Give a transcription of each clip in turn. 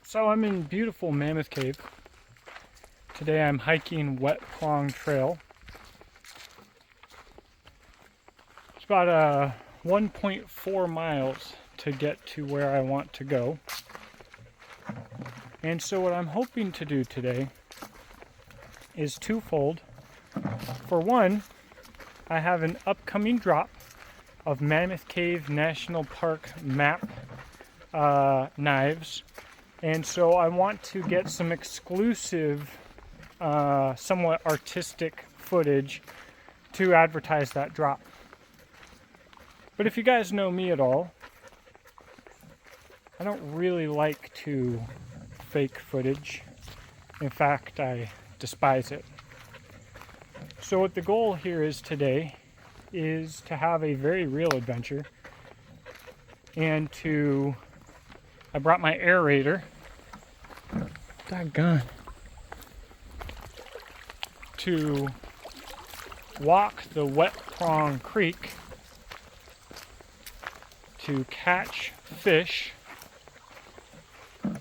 So I'm in beautiful Mammoth Cave. Today I'm hiking Wet Prong Trail. It's about 1.4 miles to get to where I want to go. And so what I'm hoping to do today is twofold. For one, I have an upcoming drop of Mammoth Cave National Park map knives. And so I want to get some exclusive, somewhat artistic footage to advertise that drop. But if you guys know me at all, I don't really like to fake footage. In fact, I despise it. So what the goal here is today is to have a very real adventure and I brought my aerator. Doggone. To walk the Wet Prong Creek to catch fish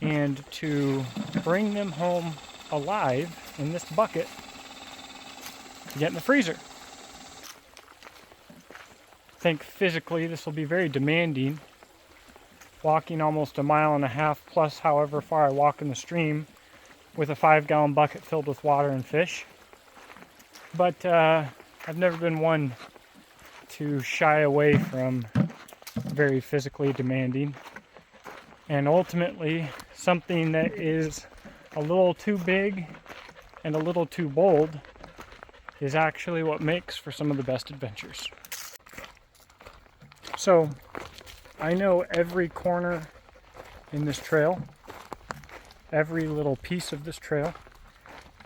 and to bring them home alive in this bucket to get in the freezer. I think physically this will be very demanding, walking almost 1.5 miles plus however far I walk in the stream with a 5-gallon bucket filled with water and fish. But I've never been one to shy away from very physically demanding. And ultimately, something that is a little too big and a little too bold is actually what makes for some of the best adventures. So, I know every corner in this trail, every little piece of this trail.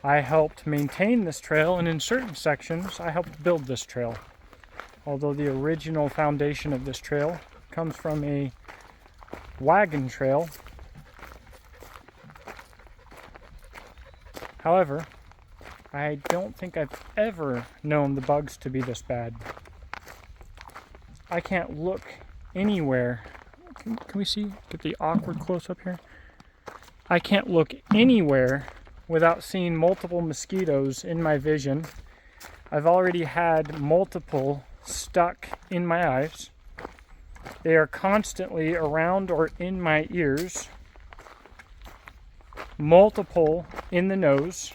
I helped maintain this trail, and in certain sections, I helped build this trail. Although the original foundation of this trail comes from a wagon trail. However, I don't think I've ever known the bugs to be this bad. I can't look anywhere. Can we see? Get the awkward close up here. I can't look anywhere without seeing multiple mosquitoes in my vision. I've already had multiple stuck in my eyes. They are constantly around or in my ears. Multiple in the nose.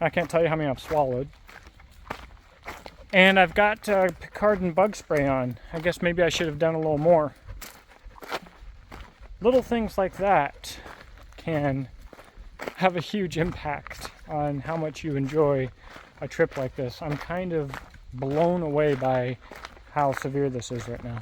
I can't tell you how many I've swallowed. And I've got Picardin bug spray on. I guess maybe I should have done a little more. Little things like that can have a huge impact on how much you enjoy a trip like this. I'm kind of blown away by how severe this is right now.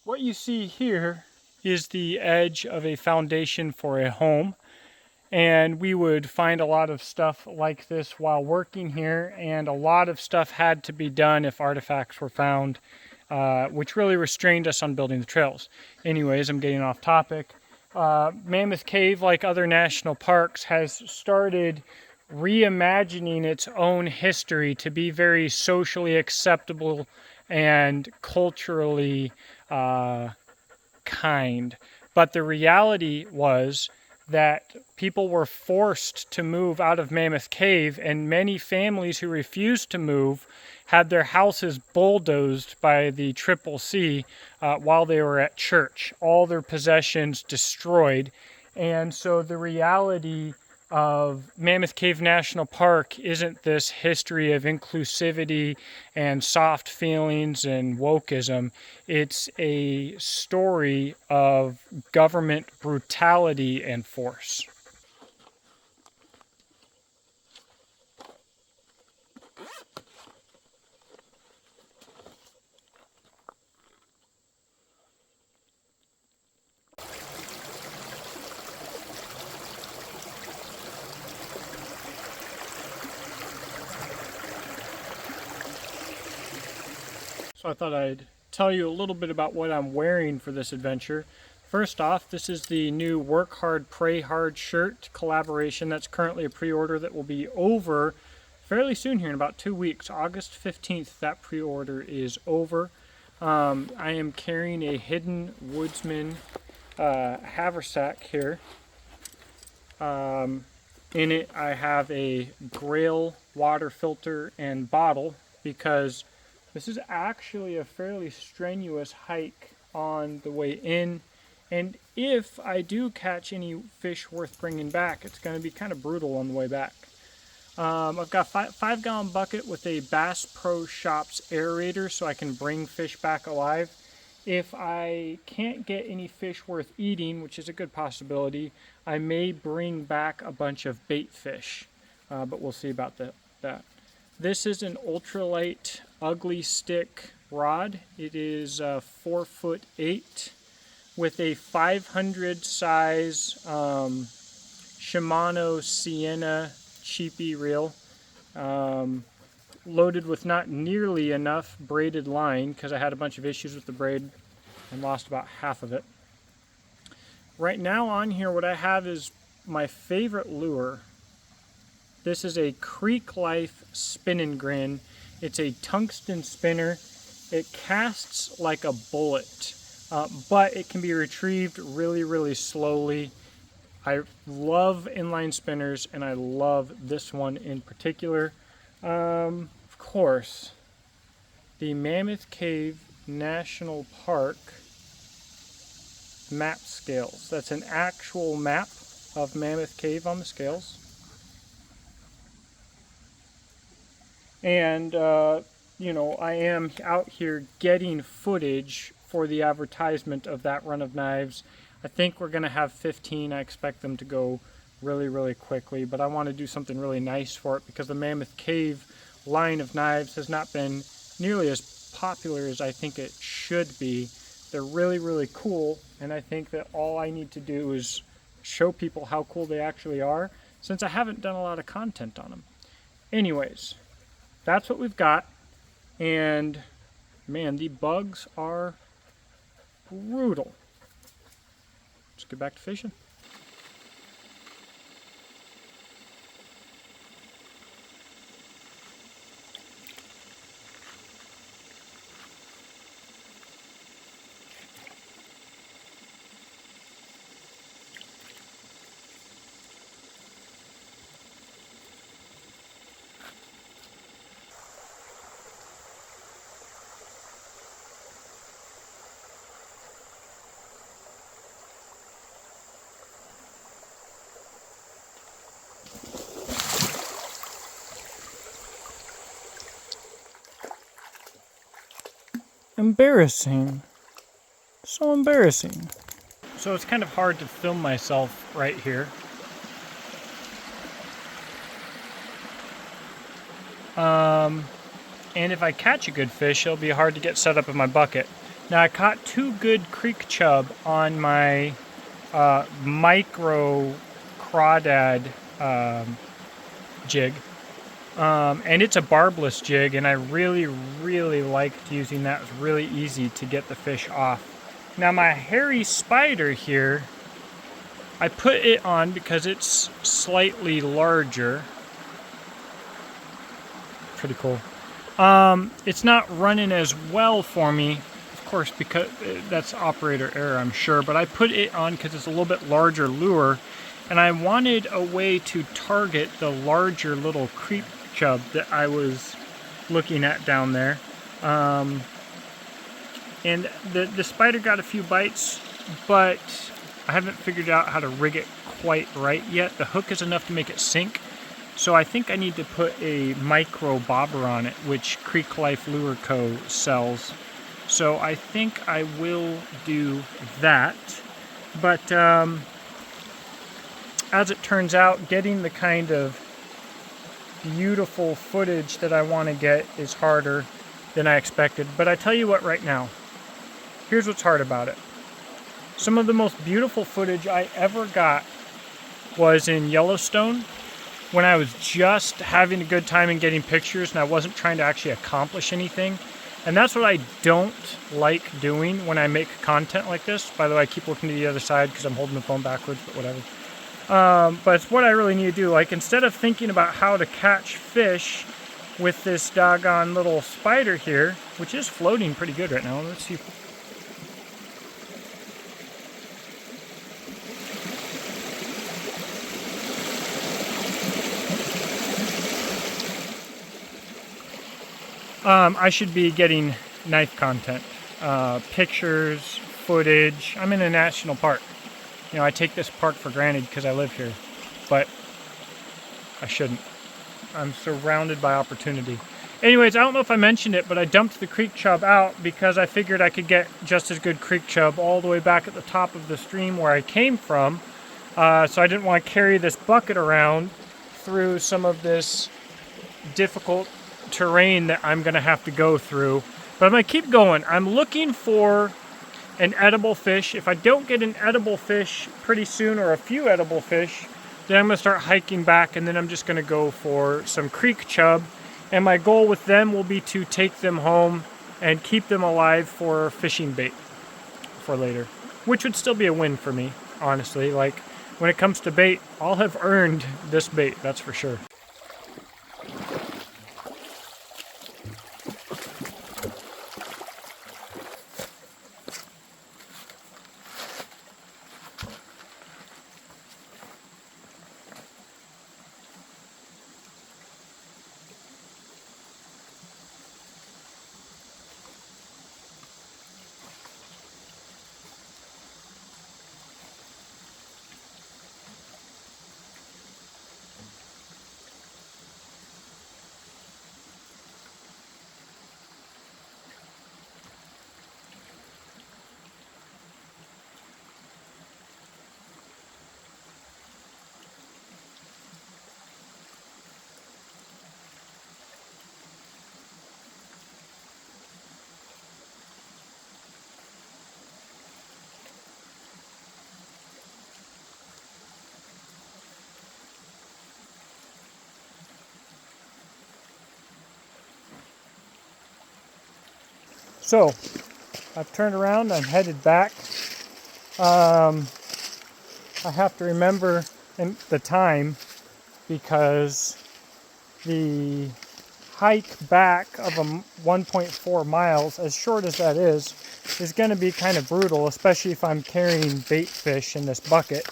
What you see here is the edge of a foundation for a home, and we would find a lot of stuff like this while working here, and a lot of stuff had to be done if artifacts were found, which really restrained us on building the trails. Anyways, I'm getting off topic. Mammoth Cave, like other national parks, has started reimagining its own history to be very socially acceptable and culturally kind. But the reality was that people were forced to move out of Mammoth Cave, and many families who refused to move had their houses bulldozed by the CCC while they were at church. All their possessions destroyed. And so the reality of Mammoth Cave National Park isn't this history of inclusivity and soft feelings and wokeism. It's a story of government brutality and force. So I thought I'd tell you a little bit about what I'm wearing for this adventure. First off, this is the new Work Hard, Pray Hard shirt collaboration. That's currently a pre-order that will be over fairly soon here in about 2 weeks. August 15th, that pre-order is over. I am carrying a Hidden Woodsman haversack here. In it I have a Grail water filter and bottle because this is actually a fairly strenuous hike on the way in, and if I do catch any fish worth bringing back, it's going to be kind of brutal on the way back. I've got a 5-gallon bucket with a Bass Pro Shops aerator so I can bring fish back alive. If I can't get any fish worth eating, which is a good possibility, I may bring back a bunch of bait fish, but we'll see about that. This is an ultralight ugly stick rod. It is 4'8" with a 500 size Shimano Sienna cheapy reel, loaded with not nearly enough braided line because I had a bunch of issues with the braid and lost about half of it. Right now on here what I have is my favorite lure. This is a Creek Life Spin and Grin. It's a tungsten spinner. It casts like a bullet, but it can be retrieved really, really slowly. I love inline spinners, and I love this one in particular. Of course, the Mammoth Cave National Park map scales. That's an actual map of Mammoth Cave on the scales. And, you know, I am out here getting footage for the advertisement of that run of knives. I think we're going to have 15. I expect them to go really, really quickly, but I want to do something really nice for it because the Mammoth Cave line of knives has not been nearly as popular as I think it should be. They're really, really cool, and I think that all I need to do is show people how cool they actually are, since I haven't done a lot of content on them. Anyways, that's what we've got, and man, the bugs are brutal. Let's get back to fishing. Embarrassing. So embarrassing. So it's kind of hard to film myself right here. And if I catch a good fish, it'll be hard to get set up in my bucket. Now I caught 2 good creek chub on my micro crawdad jig. And it's a barbless jig, and I really, really liked using that. It was really easy to get the fish off. Now my hairy spider here, I put it on because it's slightly larger. Pretty cool. It's not running as well for me, of course, because that's operator error, I'm sure, but I put it on because it's a little bit larger lure, and I wanted a way to target the larger little creek chub that I was looking at down there. And the spider got a few bites, but I haven't figured out how to rig it quite right yet. The hook is enough to make it sink, so I think I need to put a micro bobber on it, which Creek Life Lure Co. sells. So I think I will do that. But as it turns out, getting the kind of beautiful footage that I want to get is harder than I expected. But I tell you what right now, here's what's hard about it. Some of the most beautiful footage I ever got was in Yellowstone, when I was just having a good time and getting pictures and I wasn't trying to actually accomplish anything. And that's what I don't like doing when I make content like this. By the way, I keep looking to the other side because I'm holding the phone backwards, but whatever. But it's what I really need to do. Like, instead of thinking about how to catch fish with this doggone little spider here, which is floating pretty good right now. Let's see. I should be getting knife content, pictures, footage. I'm in a national park. You know, I take this park for granted because I live here, but I shouldn't. I'm surrounded by opportunity. Anyways, I don't know if I mentioned it, but I dumped the creek chub out because I figured I could get just as good creek chub all the way back at the top of the stream where I came from. So I didn't want to carry this bucket around through some of this difficult terrain that I'm going to have to go through. But I'm going to keep going. I'm looking for an edible fish. If I don't get an edible fish pretty soon, or a few edible fish, then I'm going to start hiking back, and then I'm just going to go for some creek chub. And my goal with them will be to take them home and keep them alive for fishing bait for later, which would still be a win for me, honestly. Like, when it comes to bait, I'll have earned this bait, that's for sure. So, I've turned around, I'm headed back. I have to remember the time because the hike back of 1.4 miles, as short as that is going to be kind of brutal, especially if I'm carrying bait fish in this bucket.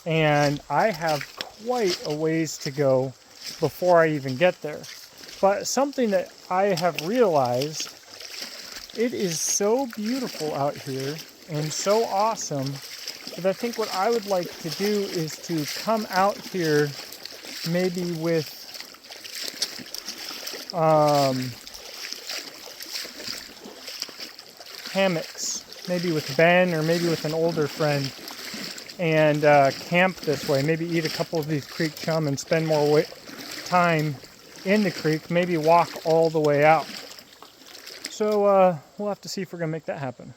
And I have quite a ways to go before I even get there. But something that I have realized, it is so beautiful out here and so awesome that I think what I would like to do is to come out here maybe with hammocks, maybe with Ben or maybe with an older friend, and camp this way. Maybe eat a couple of these creek chum and spend more time in the creek, maybe walk all the way out. So we'll have to see if we're going to make that happen.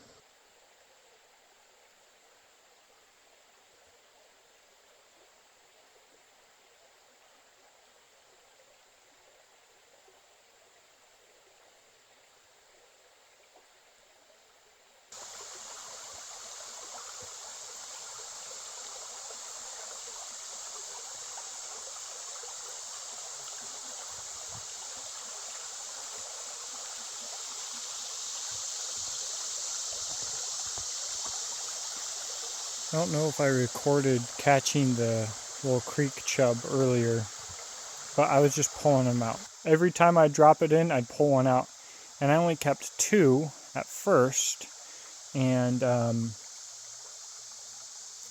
I don't know if I recorded catching the little creek chub earlier, but I was just pulling them out. Every time I drop it in, I'd pull one out. And I only kept 2 at first, and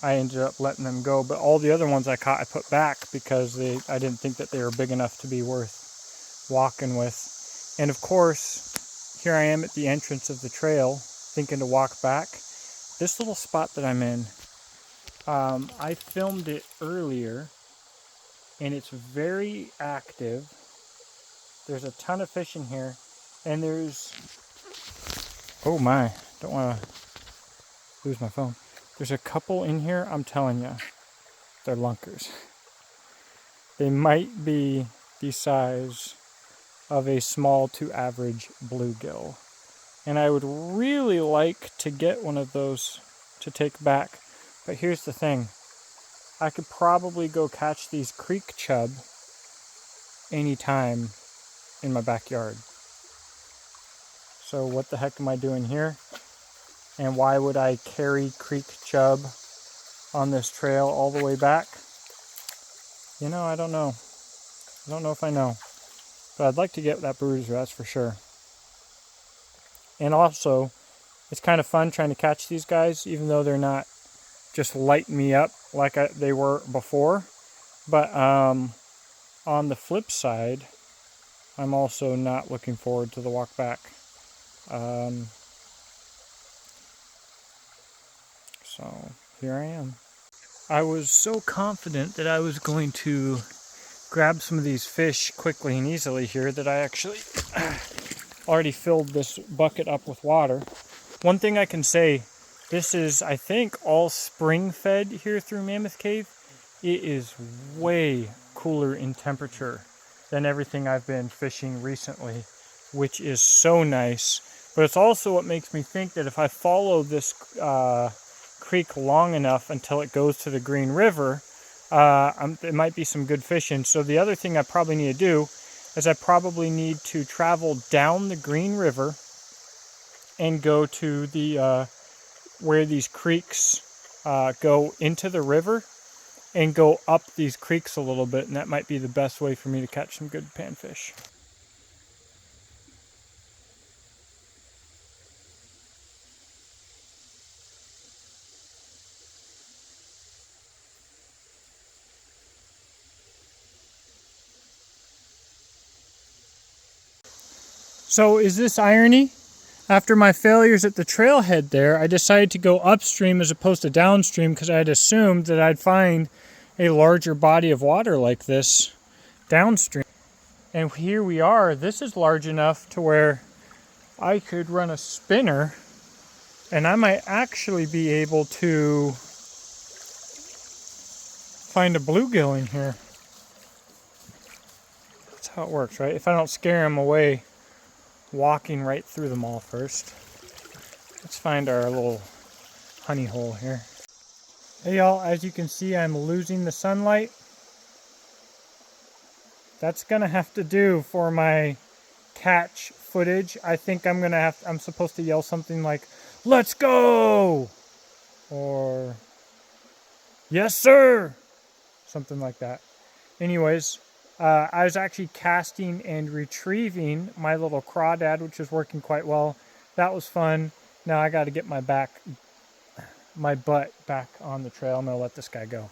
I ended up letting them go. But all the other ones I caught, I put back because I didn't think that they were big enough to be worth walking with. And of course, here I am at the entrance of the trail, thinking to walk back. This little spot that I'm in, I filmed it earlier, and it's very active. There's a ton of fish in here, and there's, oh my, don't want to lose my phone. There's a couple in here, I'm telling you, they're lunkers. They might be the size of a small to average bluegill. And I would really like to get one of those to take back. But here's the thing. I could probably go catch these creek chub anytime in my backyard. So what the heck am I doing here? And why would I carry creek chub on this trail all the way back? You know, I don't know. I don't know if I know. But I'd like to get that bruiser, that's for sure. And also, it's kind of fun trying to catch these guys, even though they're not just lighting me up like they were before. But on the flip side, I'm also not looking forward to the walk back. So here I am. I was so confident that I was going to grab some of these fish quickly and easily here that I actually already filled this bucket up with water. One thing I can say, this is, I think, all spring fed here through Mammoth Cave. It is way cooler in temperature than everything I've been fishing recently, which is so nice. But it's also what makes me think that if I follow this creek long enough until it goes to the Green River, it might be some good fishing. So the other thing I probably need to do is I probably need to travel down the Green River and go to the where these creeks go into the river and go up these creeks a little bit, and that might be the best way for me to catch some good panfish. So is this irony? After my failures at the trailhead there, I decided to go upstream as opposed to downstream because I had assumed that I'd find a larger body of water like this downstream. And here we are. This is large enough to where I could run a spinner and I might actually be able to find a bluegill in here. That's how it works, right? If I don't scare them away walking right through them all first. Let's find our little honey hole here. Hey y'all, as you can see, I'm losing the sunlight. That's gonna have to do for my catch footage. I think I'm supposed to yell something like, "Let's go!" or "Yes, sir!" Something like that. Anyways, I was actually casting and retrieving my little crawdad, which is working quite well. That was fun. Now I got to get my butt back on the trail. I'm gonna let this guy go.